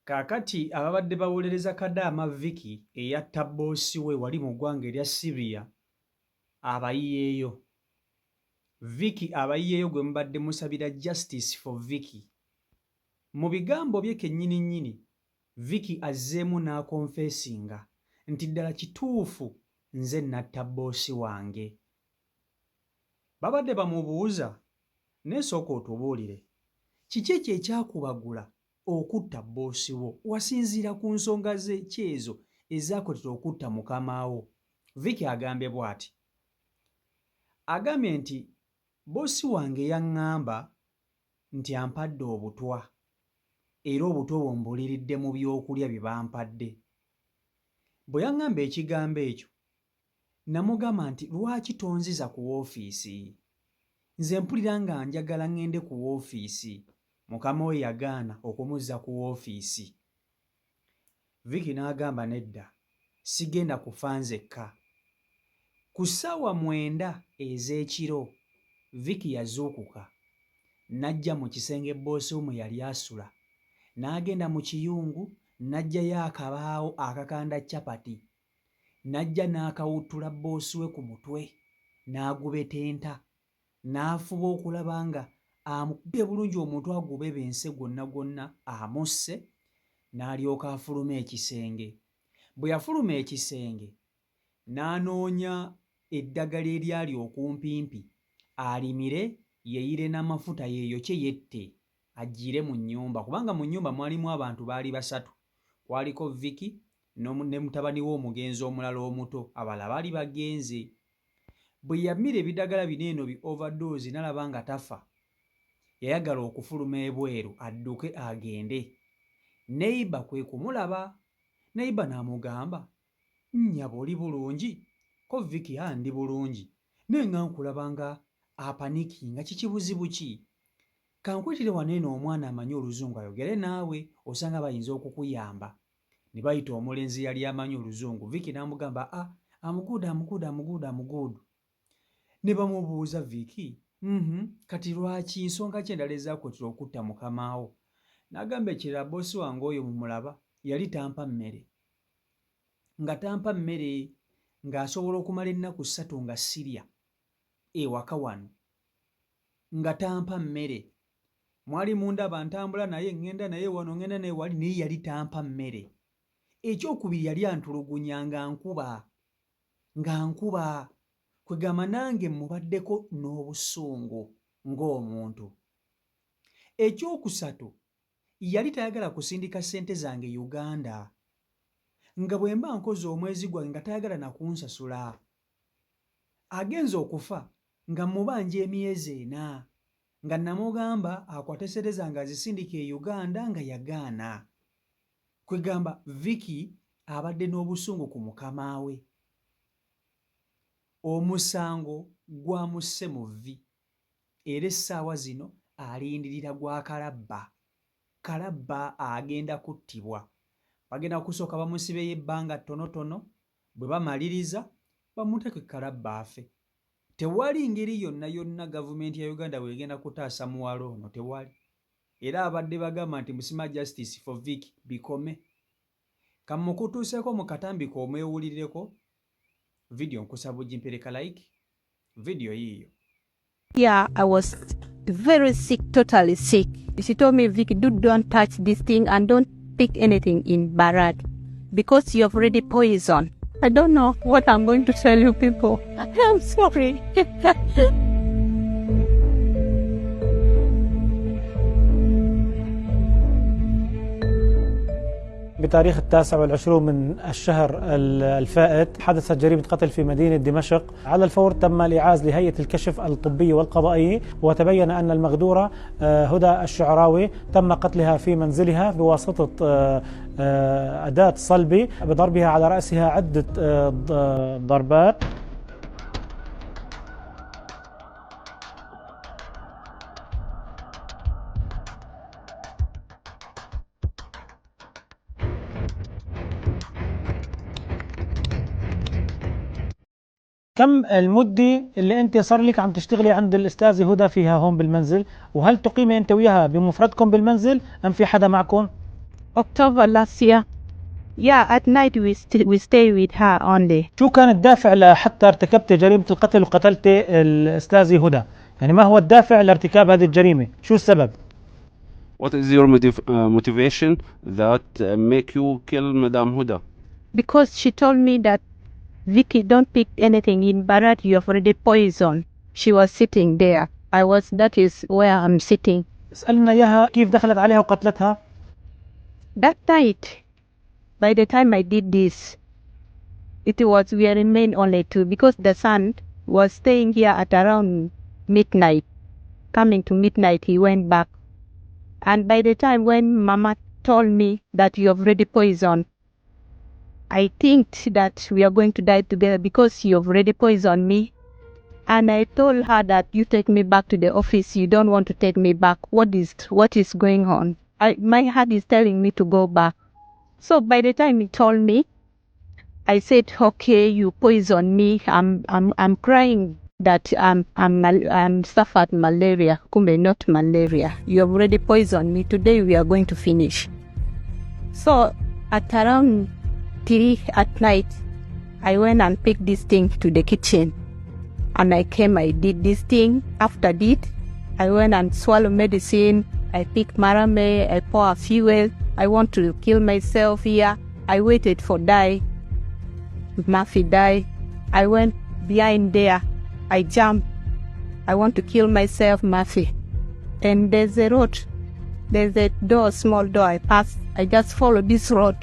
Kaakati ababadde bawolereza Kadaama Vicky eyatta bboosi we wali mu ggwanga erya Syria abayiyeeyo. Vicky abayiyeeyo gwe mubadde musabira justice for Vicky. Mu bigambo bye kennyini nnyini Vicky azzeemu n'akonfeesinga nti ddala kituufu nze natta bboosi wange. Babadde bamubuuza naye sooka otubuulire kiki ekyo ekyakubagula okutta bboosi wo wasinziira ku nsonga ze kyezo ezaakoletera okutta mukama wo. Vicky agambye bw'ati, agambye nti bboosi wange yaŋŋamba nti ampadde obutwa era obutwa obwo mbuliridde mu byokulya bye bampadde. Bwe yaŋŋamba ekigambo ekyo namugamba nti lwaki tonziza ku woofiisi? Nze mpulira nga njagala ŋŋende ku woofiisi. Mukama we yagaana okumuzza ku woofiisi. Vicky n'agamba nedda, sigenda kufa nzekka. Ku ssaawa 9 ez'ekiro Vicky yazuukuka n'ajja mu kisenge bboosi we mwe yali asula, n'agenda mu kiyungu n'aggyayo akabaawo akakanda capati, n'ajja n'akawuttula bboosi we ku mutwe n'agubetenta, n'afuba okulaba nga amukubye bulungi omuntu agubebe ense gwonna gwonna amusse, n'alyoka afuluma ekisenge. Bwe yafuluma ekisenge n'anoonya eddagala eryali okumpimpi alimire yeyire n'amafuta yeeyokye yette aggiire mu nnyumba, kubanga mu nnyumba mwalimu abantu baali 3, kwaliko Vicky ne mutabani we omugenzi omulala omuto, abalala baali bagenze. Bwe yamira ebiddagala bino eno bi overdose n'alaba nga tafa, yayagala okufuluma ebweru adduke agende. Neighbor kwe kumulaba, neighbor n'amugamba, nnyabo oli bulungi? Ko Vicky ndi bulungi, naye nga nkulaba nga apanikinga, kiki buzibu ki? Kankuyitire wano eno omwana amanyi oluzungu ayogere naawe, osanga bayinza okukuyamba. Ne bayita omulenzi yali amanyi oluzungu. Vicky n'amugamba amugudu. Ne bamubuuza Vicky, kati lwaki nsonga ki endala ezaakwetera okutta mukama wo? N'agamba ekirala, boosi wange oyo mumulaba yali tampa mmere, nga tampa mmere ng'asobola okumala ennaku 3 nga sirya ewaka wano, nga tampa mmere. Mwali mundaba ntambula naye, ŋŋenda naye wano, ŋŋenda naye wali, naye yali tampa mmere. Ekyokubiri yali antulugunya nga nkuba kwegamba nange mubaddeko n'obusungu ng'omuntu. Ekyokusatu yali tayagala kusindika ssente zange Uganda, nga bwe mba nkoze omwezi gwange nga tayagala na kunsasula. Agenza okufa nga mubanja emyezi 4, nga namugamba akwate ssente zange azisindike e Uganda nga yagaana. Kwegamba Vicky abadde n'obusungu ku mukama we. Omusango gwamusse mu vvi era essaawa zino alindirira gwa Kalabba agenda kuttibwa. Bagenda kusooka bamusibeyo ebbanga ttonotono, bwe bamaliriza bamuteeke Kalabba afe. Tewali ngeri yonna gavumenti ya Uganda bwegenda kutaasa muwala ono, tewali. Era abadde bagamba nti musima justice for Vicky bikome. Kamukutuuseeko mu katambiko omwewulirireko video nkusaba ugimpereka like video yiyo. Yeah, I was very sick, totally sick. She told me, Vicky, don't touch this thing and don't pick anything in Barat because you have already poisoned. I don't know what I'm going to tell you people. I'm sorry. بتاريخ 29 من الشهر الفائت حدثت جريمة قتل في مدينة دمشق. على الفور تم الإعاز لهيئة الكشف الطبي والقضائي، وتبين أن المغدورة هدى الشعراوي تم قتلها في منزلها بواسطة أداة صلبي بضربها على رأسها عدة ضربات. كم المدة اللي أنت صار لك عم تشتغلي عند الأستاذة هدى فيها هون بالمنزل؟ وهل تقيمي أنت وياها بمفردكم بالمنزل أم في حدا معكم؟ October last year. Yeah, at night we stay with her only. شو كان الدافع لحتى ارتكبت جريمة القتل وقتلت الأستاذة هدى؟ يعني ما هو الدافع لارتكاب هذه الجريمة؟ شو السبب؟ What is your motivation that make you kill Madame Huda? Because she told me that, Vicky, don't pick anything in Barat, you have already poisoned. She was sitting there. That is where I'm sitting. اسألنا إياها كيف دخلت عليها وقتلتها؟ That night, by the time I did this, we remained only two, because the son was staying here at around midnight. Coming to midnight, he went back. And by the time when Mama told me that you have already poisoned, I think that we are going to die together because you have already poisoned me. And I told her that you take me back to the office. You don't want to take me back. What is going on? My heart is telling me to go back. So by the time he told me, I said, okay, you poison me. I'm crying that I'm suffered malaria. Kumbe, not malaria. You have already poisoned me. Today we are going to finish. So at around 3 at night, I went and picked this thing to the kitchen. And I did this thing. After that, I went and swallowed medicine. I picked marame, I pour fuel. I want to kill myself here. I waited for die. Murphy died. I went behind there. I jumped. I want to kill myself, Murphy. And there's a road. There's a door, small door I passed. I just followed this road,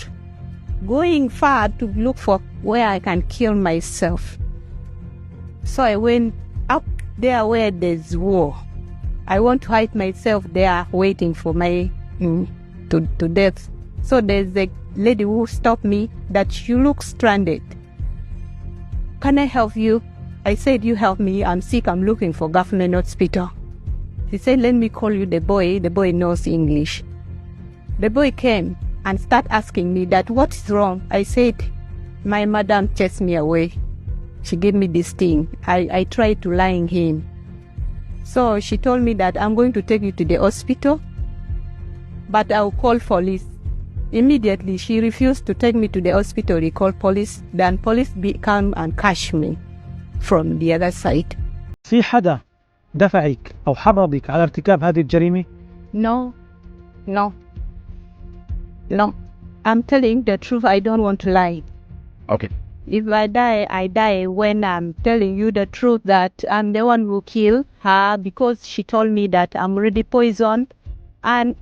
going far to look for where I can kill myself. So I went up there where there's war. I want to hide myself there, waiting for my to death. So there's a lady who stopped me that you look stranded. Can I help you? I said, you help me. I'm sick. I'm looking for government hospital. He said, let me call you the boy. The boy knows English. The boy came and started asking me that, what is wrong? I said, my madam chased me away. She gave me this thing. I tried to lie him. So she told me that I'm going to take you to the hospital, but I'll call police. Immediately, she refused to take me to the hospital. He called police. Then police come and catch me from the other side. في حدا دفعك أو حرضك على ارتكاب هذه الجريمة؟ No. I'm telling the truth. I don't want to lie. Okay. If I die, I die when I'm telling you the truth that I'm the one who killed her, because she told me that I'm already poisoned. And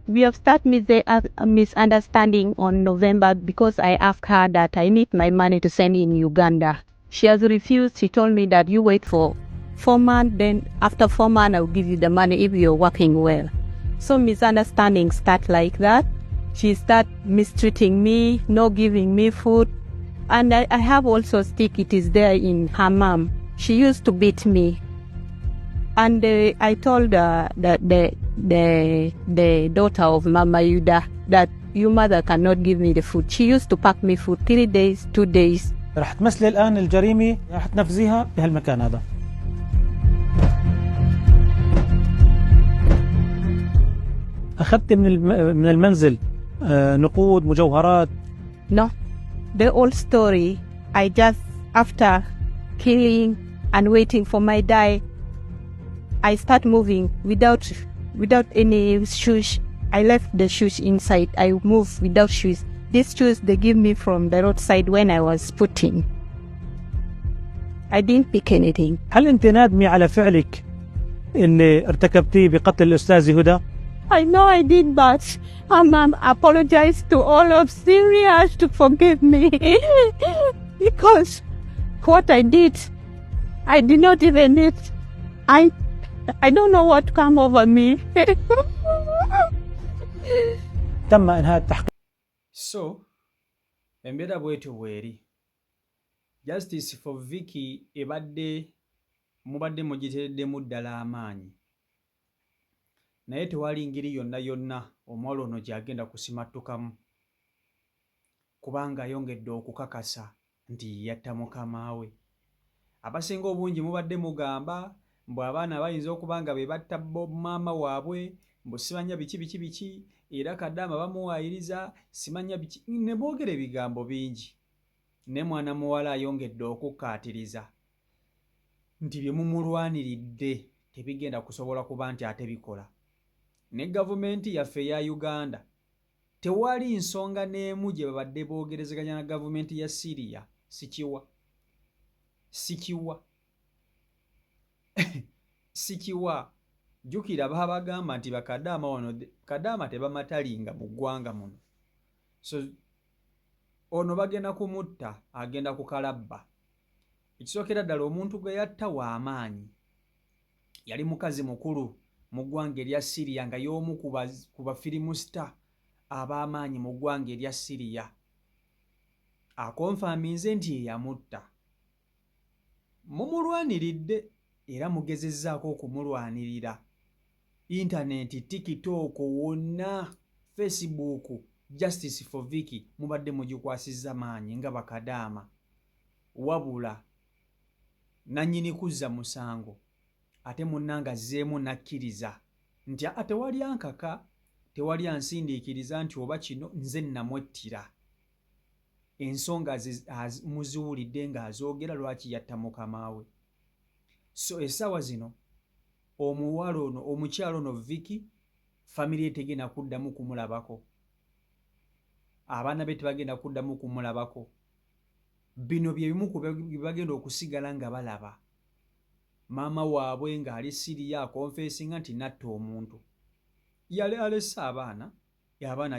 we have started a misunderstanding on November because I asked her that I need my money to send in Uganda. She has refused. She told me that you wait for 4 months, then after 4 months I'll give you the money if you're working well. So misunderstandings start like that. She start mistreating me, not giving me food. And I have also stick, it is there in her mom. She used to beat me. And I told the daughter of Mama Yuda that your mother cannot give me the food. She used to pack me food 3 days, 2 days. رح تمثلي الآن الجريمة، رح تنفذيها بهالمكان هذا. أخذت من المنزل نقود، مجوهرات؟ No. The whole story, I just, after killing and waiting for my die, I start moving without any shoes. I left the shoes inside. I move without shoes. These shoes they give me from the roadside when I was putting. I didn't pick anything. هل أنت نادمة على فعلك اللي ارتكبتيه بقتل الأستاذة هدى؟ I know I did, but I apologize to all of Syria to forgive me because what I did not even need. I don't know what come over me. تم إنهاء التحقيق. So, embeera bwetyo bweri. Justice for Vicky mubadde mugitereddemu ddala amaanyi. Naye tewali ngeri yonna omuwala ono gy'agenda kusimattukamu, kubanga ayongedde okukakasa nti yatta mukama we. Abasinga obungi mubadde mugamba mbu abaana bayinza okuba nga be batta maama waabwe, mbu sibanya biki, era Kadaama bamuwaayiriza simanya biki ne boogera ebigambo bingi ne mwana muwala ayongedde okukkaatiriza nti bye mumulwaniridde tebigenda kusobola kuba nti ate bikola. Ne gavumenti yaffe eya Uganda tewali nsonga n'emu gye babadde boogerezeganya na gavumenti ya Syria. Sikiwa jjukira baabagamba nti bakadaama wano Kadaama tebamatalinga mu ggwanga muno, so ono bagenda kumutta, agenda kukalabba. Ekisookera ddala omuntu gwe yatta w'amaanyi yali mukazi mukulu mu ggwanga erya Syria nga y'omu ku bafirimu star ab'amaanyi mu ggwanga erya Syria. Akonfaaminze nti ye yamutta. Mumulwaniridde era mugezezzaako okumulwanirira. Intaneti, TikTok, wonna Facebook, Justice for Vicky mubadde mugikwasizza maanyi nga bakadaama. Wabula nannyini kuzza musango ate munnanga azzeemu nakkiriza nti tewali ankaka, tewali ansindiikiriza nti oba kino nze namwettira. Ensonga muziwulidde ng'azoogera lwaki yatta mukama we. So essaawa zino omuwala ono omukyalo ono Vicky famire ye tegenda kuddamu kumulabako, abaana be tebagenda kuddamu kumulabako. Bino bye bimu ku bye bagenda okusigala nga balaba. Maama waabwe ng'ali Syria akonfeesinga nti natta omuntu. Yali alesse abaana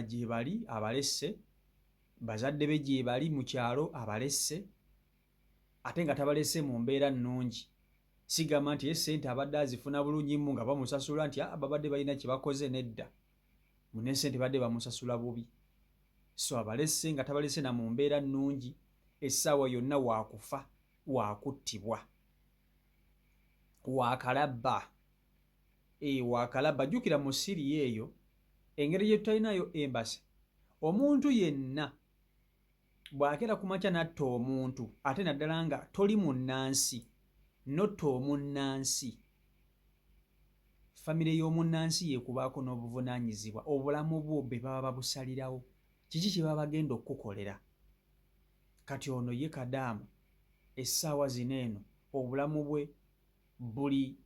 gye bali abalesse, bazadde be gye bali mu kyalo abalesse, ate nga tabalesse mu mbeera nnungi. Sigamba nti essente abadde azifuna bulungi mu nga bamusasula nti babadde balina kye bakoze, nedda. Mune essente badde bamusasula bubi. So abalesse nga tabalesse na mu mbeera nnungi, essaawa yonna waakufa, waakuttibwa, waakalabba. Waakalabba. Jjukira mu Syria eyo engeri gye tutalinayo embasi, omuntu yenna bw'akeera ku makya natta omuntu ate naddala nga toli munnansi, notta omunnansi, famire y'omunnansi yeekubaako n'obuvunaanyizibwa. Obulamu bwo be baba babusalirawo, kiki kye baba bagenda okukukolera. Kati ono ye Kadaama essaawa zino eno obulamu bwe buli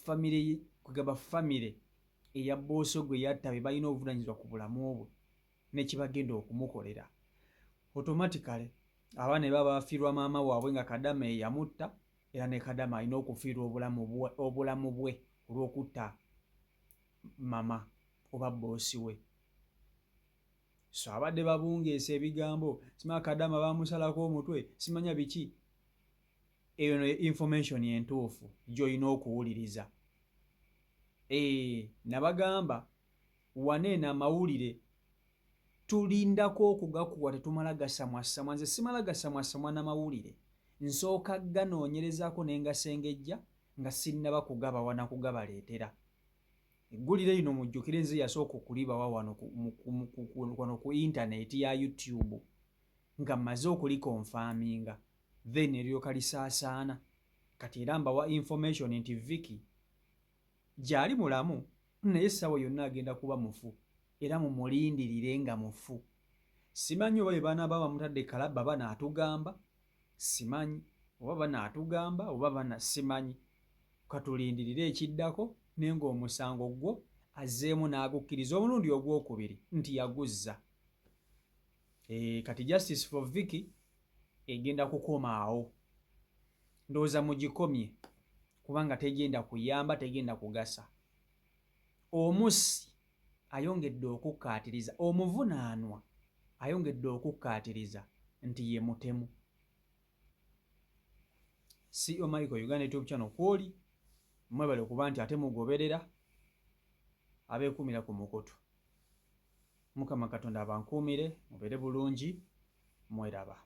famire, kugamba famire eya booso gwe yatta be balina obuvunaanyizibwa ku bulamu bwe ne kye bagenda okumukolera. Automatically abaana ne baba bafiirwa maama waabwe nga Kadaama ye yamutta, era ne Kadaama alina okufiirwa obulamu bwe olw'okutta mama oba boosi we. So abadde babungeesa ebigambo, simanya Kadaama bamusalako omutwe, simanya biki. Eyo no information entuufu gy'olina okuwuliriza. Nabagamba waneena amawulire tulindako okugakuwa tetumala gasamwasamwa. Nze simala gasamwasamwa n'amawulire, nsooka ganoonyerezaako ne ngasengejja nga sinnaba kugabawa na kugabaleetera. Eggulire lino mujjukire nze yasooka okulibawa wano ku intaneti ya YouTube nga mmaze okulikonfaaminga, then eryoka lisaasaana. Kati era mbawa information nti Vicky gy'ali mulamu naye essaawa yonna agenda kuba mufu, era mumulindirire nga mufu. Simanyi oba be banaaba bamutadde kalabba banaatugamba, simanyi oba banaatugamba oba simanyi. Katulindirire ekiddako naye ng'omusango gwo azzeemu n'agukkiriza omulundi ogwokubiri nti yaguzza. Kati Justice for Vicky egenda kukoma awo. Ndowooza mugikomye kubanga tegenda kuyamba, tegenda kugasa. Omussi ayongedde okukkaatiriza, omuvunaanwa ayongedde okukkaatiriza nti ye mutemu. CEO Michael, Uganda YouTube channel kwoli, mwebale okuba nti ate mugoberera abeekumira ku mukutu. Mukama Katonda abankuumire, mubeere bulungi, mweraba.